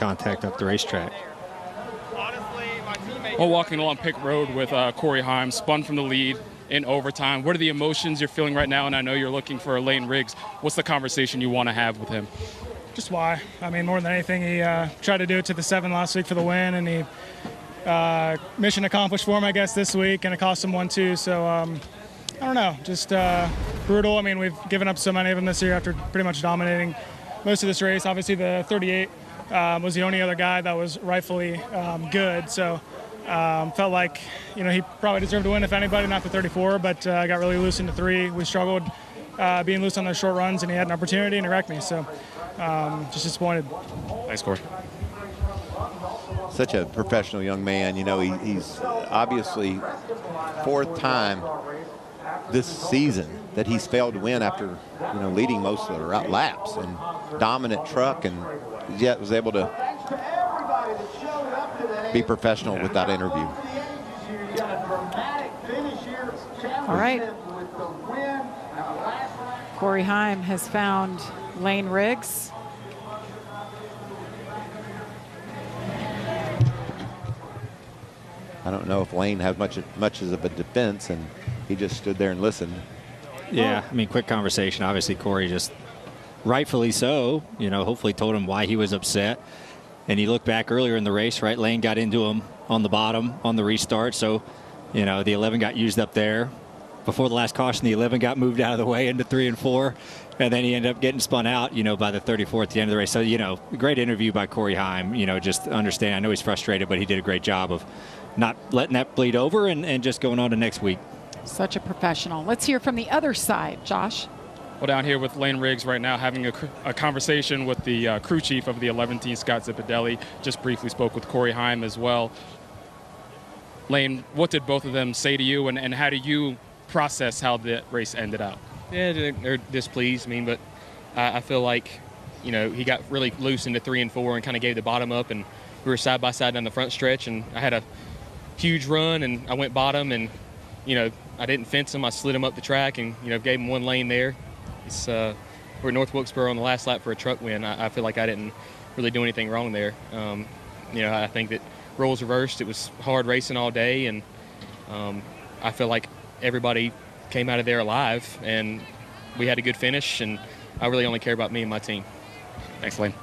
contact up the racetrack. Well, walking along Pick Road with Corey Heim, spun from the lead in overtime. What are the emotions you're feeling right now? And I know you're looking for Lane Riggs. What's the conversation you want to have with him? Just why. I mean, more than anything, he tried to do it to the 7 last week for the win, and he mission accomplished for him, I guess, this week, and it cost him 1 too. So I don't know, just brutal. I mean, we've given up so many of them this year after pretty much dominating most of this race. Obviously, the 38 was the only other guy that was rightfully good. So felt like, he probably deserved to win if anybody, not the 34, but got really loose into 3. We struggled being loose on those short runs, and he had an opportunity and he wrecked me. So just disappointed. Thanks, Corey. Such a professional young man. He's obviously 4th time this season that he's failed to win after, leading most of the laps, and dominant truck, and yet was able to be professional with that interview. All right. Corey Heim has found Lane Riggs. I don't know if Lane had much of a defense, and he just stood there and listened. Yeah, I mean, quick conversation. Obviously, Corey just rightfully so, hopefully told him why he was upset. And he looked back earlier in the race, right? Lane got into him on the bottom on the restart. So, the 11 got used up there. Before the last caution, the 11 got moved out of the way into 3 and 4. And then he ended up getting spun out, by the 34 at the end of the race. So, great interview by Corey Heim. Just understand. I know he's frustrated, but he did a great job of not letting that bleed over and just going on to next week. Such a professional. Let's hear from the other side, Josh. Well, down here with Lane Riggs right now, having a conversation with the crew chief of the 11 team, Scott Zipadelli. Just briefly spoke with Corey Heim as well. Lane, what did both of them say to you, and how do you process how the race ended out? Yeah, they're displeased. But I feel like, he got really loose into 3 and 4 and kind of gave the bottom up, and we were side by side down the front stretch, and I had a huge run, and I went bottom, and, I didn't fence him. I slid him up the track and, gave him 1 lane there. We're at North Wilkesboro on the last lap for a truck win. I feel like I didn't really do anything wrong there. I think that roles reversed. It was hard racing all day, and I feel like everybody came out of there alive, and we had a good finish, and I really only care about me and my team. Thanks, Lane.